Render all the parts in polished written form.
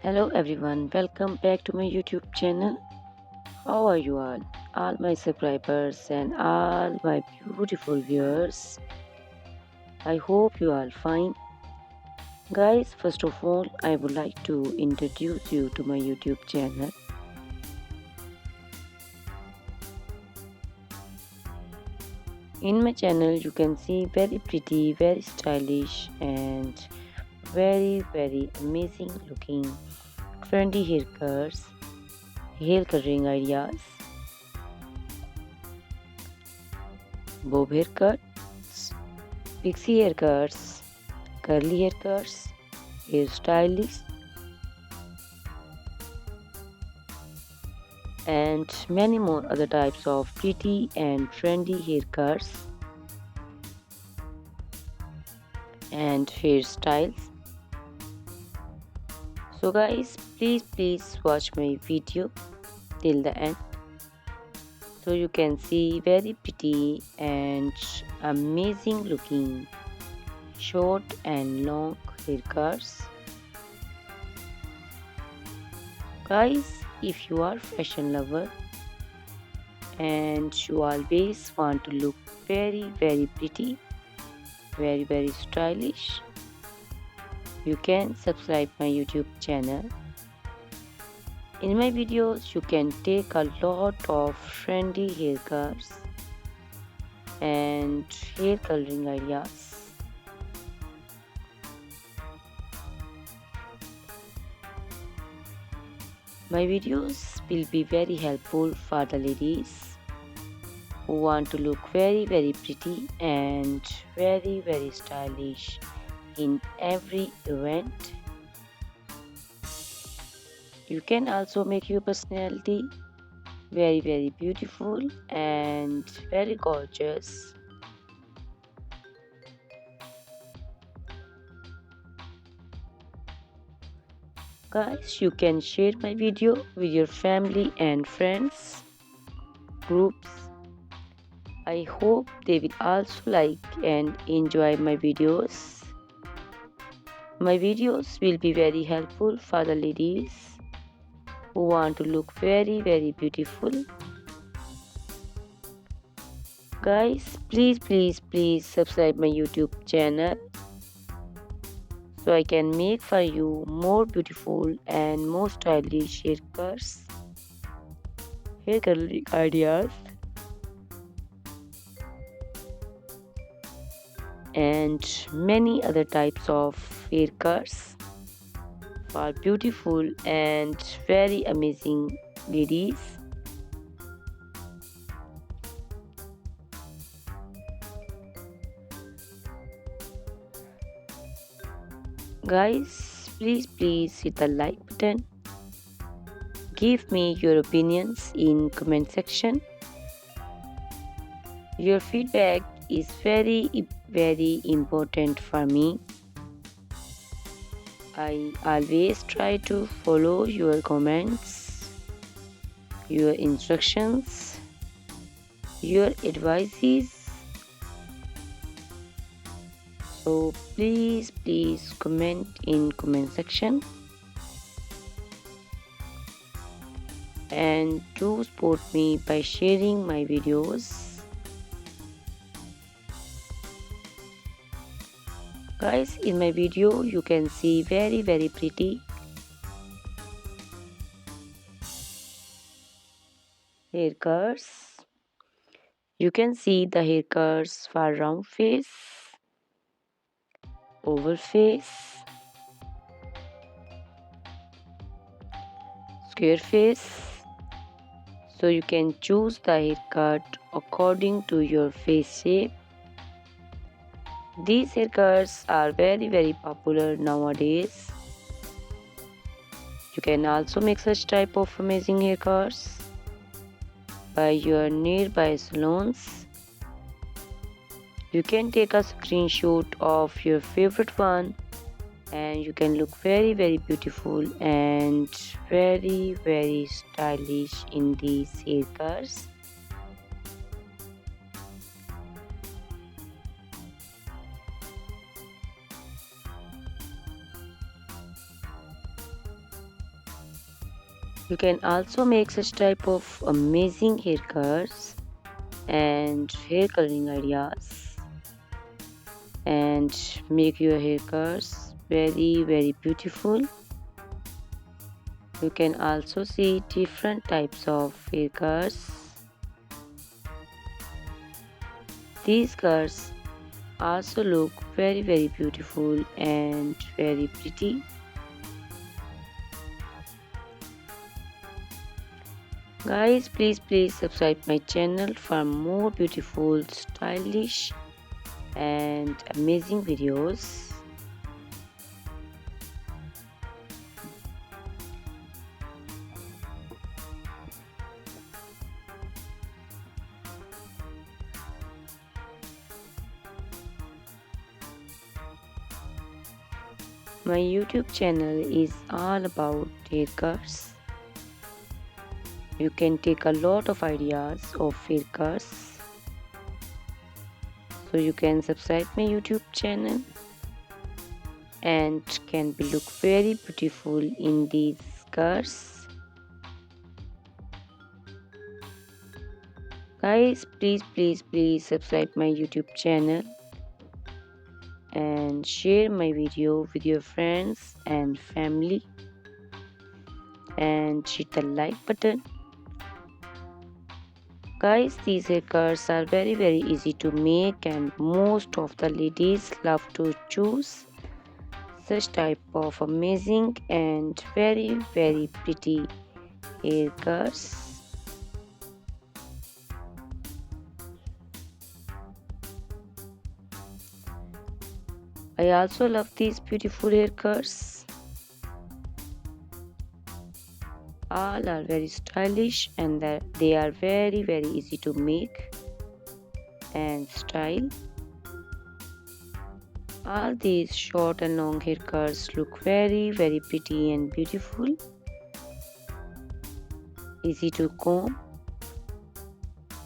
Hello everyone, welcome back to my YouTube channel. How are you all? All my subscribers and all my beautiful viewers. I hope you are fine. Guys, first of all, I would like to introduce you to my YouTube channel. In my channel, you can see very pretty, very stylish, and very amazing looking trendy haircuts, hair coloring ideas, bob haircuts, pixie haircuts, curly haircuts, hairstyles, and many more other types of pretty and trendy haircuts and hairstyles. So guys, please watch my video till the end so you can see very pretty and amazing looking short and long haircuts. Guys, if you are fashion lover and you always want to look very pretty, very stylish, you can subscribe my YouTube channel. In my videos you can take a lot of trendy haircuts and hair coloring ideas. My videos will be very helpful for the ladies who want to look very pretty and very stylish in every event. You can also make your personality very beautiful and very gorgeous. Guys, you can share my video with your family and friends groups. I hope they will also like and enjoy my videos. My videos will be very helpful for the ladies who want to look very beautiful. Guys, please subscribe my YouTube channel so I can make for you more beautiful and more stylish haircuts, hair coloring ideas, and many other types of haircuts for beautiful and very amazing ladies. Guys, please hit the like button. Give me your opinions in comment section. Your feedback is very important for me. I always try to follow your comments, your instructions, your advices. So please comment in comment section and do support me by sharing my videos. Guys, in my video you can see very pretty haircuts. You can see the haircuts for round face, oval face, square face. So you can choose the haircut according to your face shape. These haircuts are very popular nowadays. You can also make such type of amazing haircuts by your nearby salons. You can take a screenshot of your favorite one and you can look very beautiful and very stylish in these haircuts. You can also make such type of amazing haircuts and hair coloring ideas and make your haircuts very beautiful. You can also see different types of haircuts. These cuts also look very beautiful and very pretty. Guys, please subscribe my channel for more beautiful, stylish and amazing videos. My YouTube channel is all about haircuts. You can take a lot of ideas of haircuts. So you can subscribe my YouTube channel and can be look very beautiful in these cuts. Guys, please subscribe my YouTube channel and share my video with your friends and family and hit the like button. Guys, these haircuts are very easy to make and most of the ladies love to choose such type of amazing and very pretty haircuts. I also love these beautiful haircuts. All are very stylish and they are very easy to make and style. All these short and long haircuts look very pretty and beautiful. Easy to comb.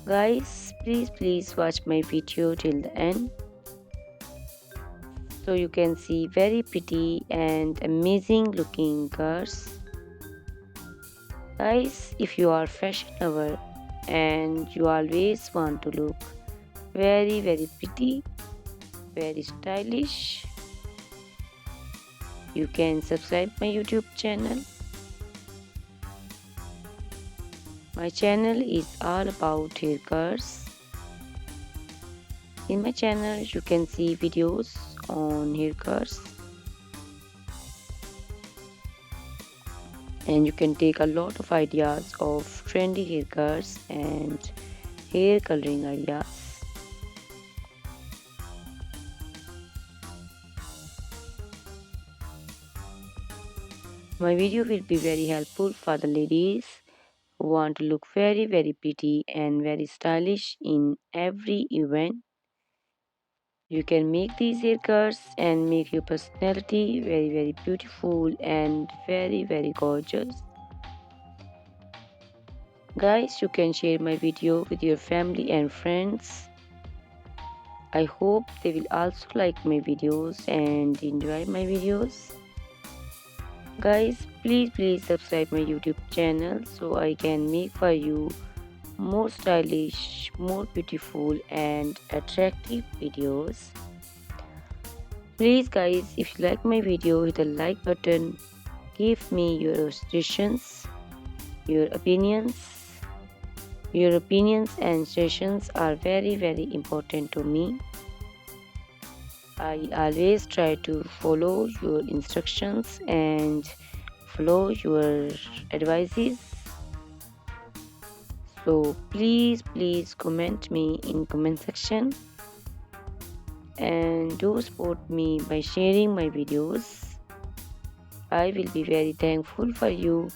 Guys, please watch my video till the end, so you can see very pretty and amazing looking girls. Guys, if you are fashion lover and you always want to look very pretty, very stylish, you can subscribe my YouTube channel. My channel is all about haircuts. In my channel you can see videos on haircuts and you can take a lot of ideas of trendy haircuts and hair coloring ideas. My video will be very helpful for the ladies who want to look very pretty and very stylish in every event. You can make these haircuts and make your personality very beautiful and very gorgeous. Guys, you can share my video with your family and friends. I hope they will also like my videos and enjoy my videos. Guys, please subscribe my YouTube channel so I can make for you more stylish, more beautiful and attractive videos. Please guys, if you like my video, hit the like button. Give me your suggestions, your opinions. Your opinions and suggestions are very important to me. I always try to follow your instructions and follow your advices. So please comment me in comment section and do support me by sharing my videos. I will be very thankful for you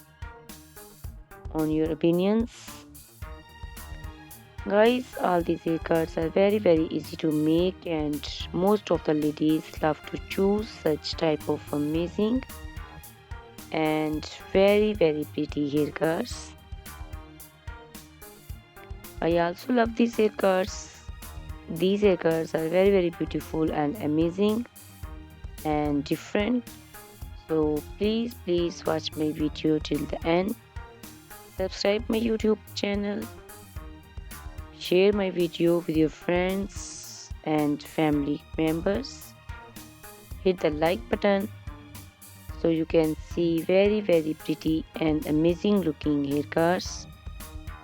on your opinions. Guys, all these haircuts are very easy to make and most of the ladies love to choose such type of amazing and very pretty haircuts. I also love these haircuts. These haircuts are very beautiful and amazing and different. So please watch my video till the end. Subscribe my YouTube channel. Share my video with your friends and family members. Hit the like button so you can see very pretty and amazing looking haircuts.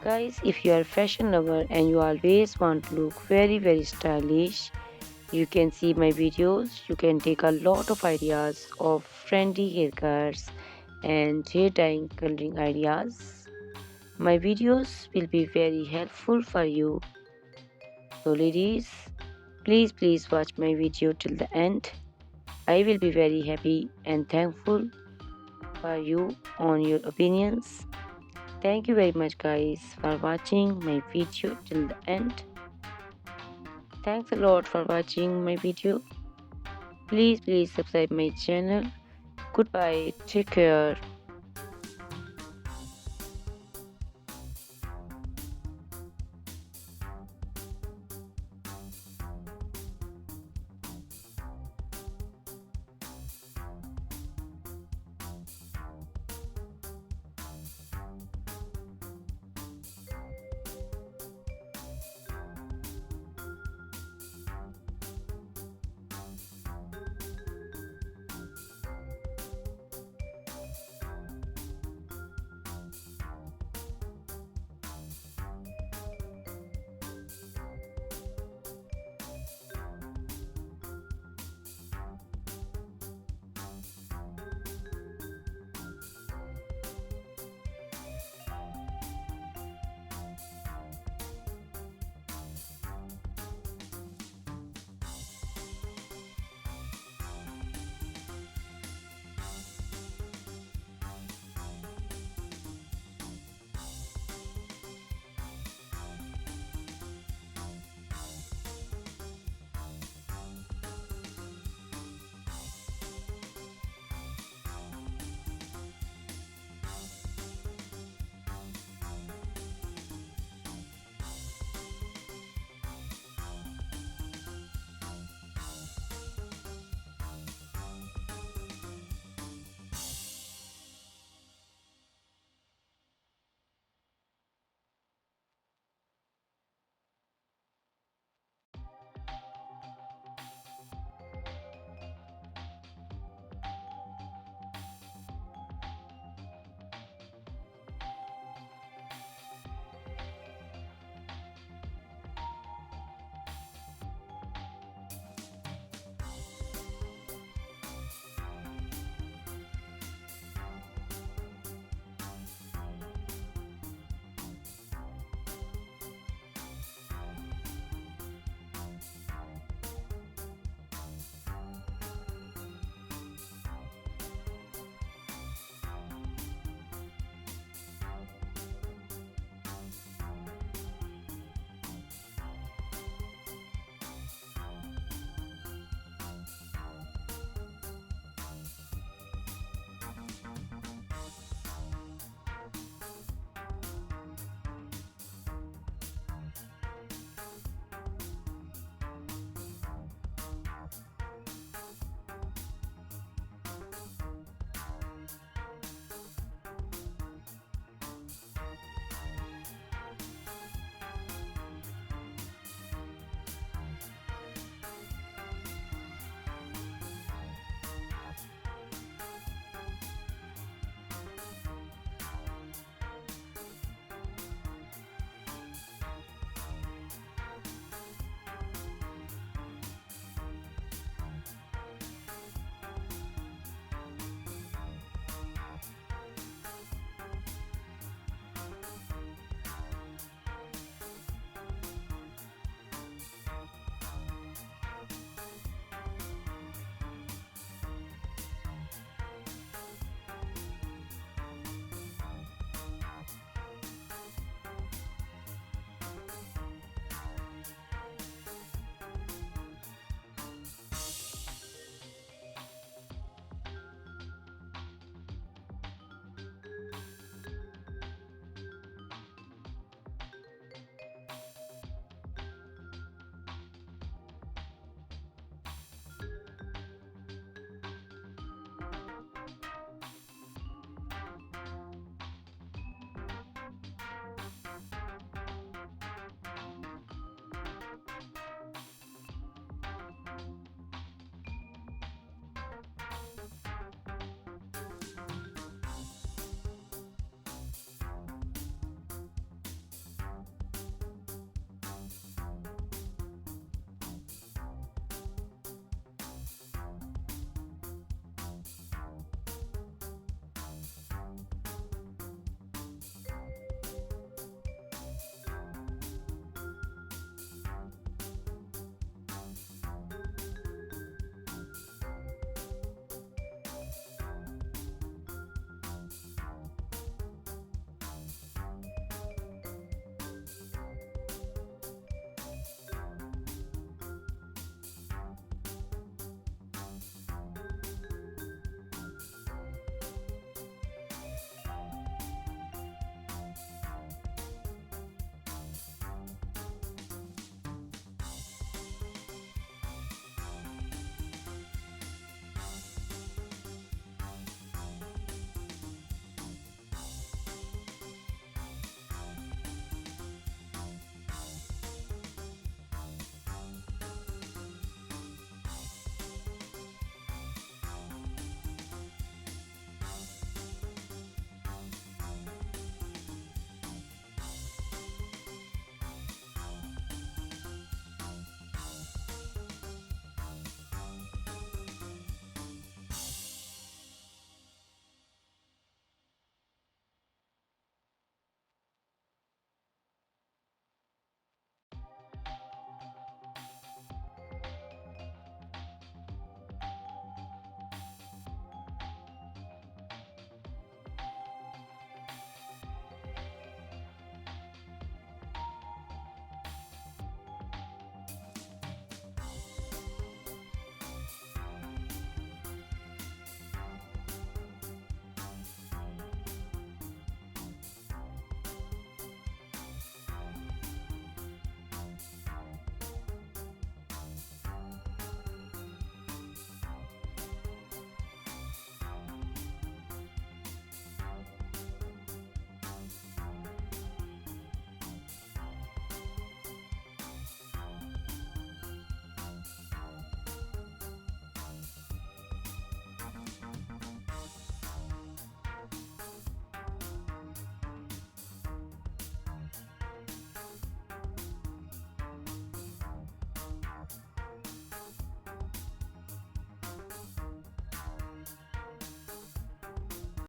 Guys, if you are a fashion lover and you always want to look very stylish, you can see my videos. You can take a lot of ideas of trendy haircuts and hair dyeing coloring ideas. My videos will be very helpful for you. So ladies, please watch my video till the end. I will be very happy and thankful for you on your opinions. Thank you very much guys for watching my video till the end. Thanks a lot for watching my video. Please subscribe my channel. Goodbye. Take care.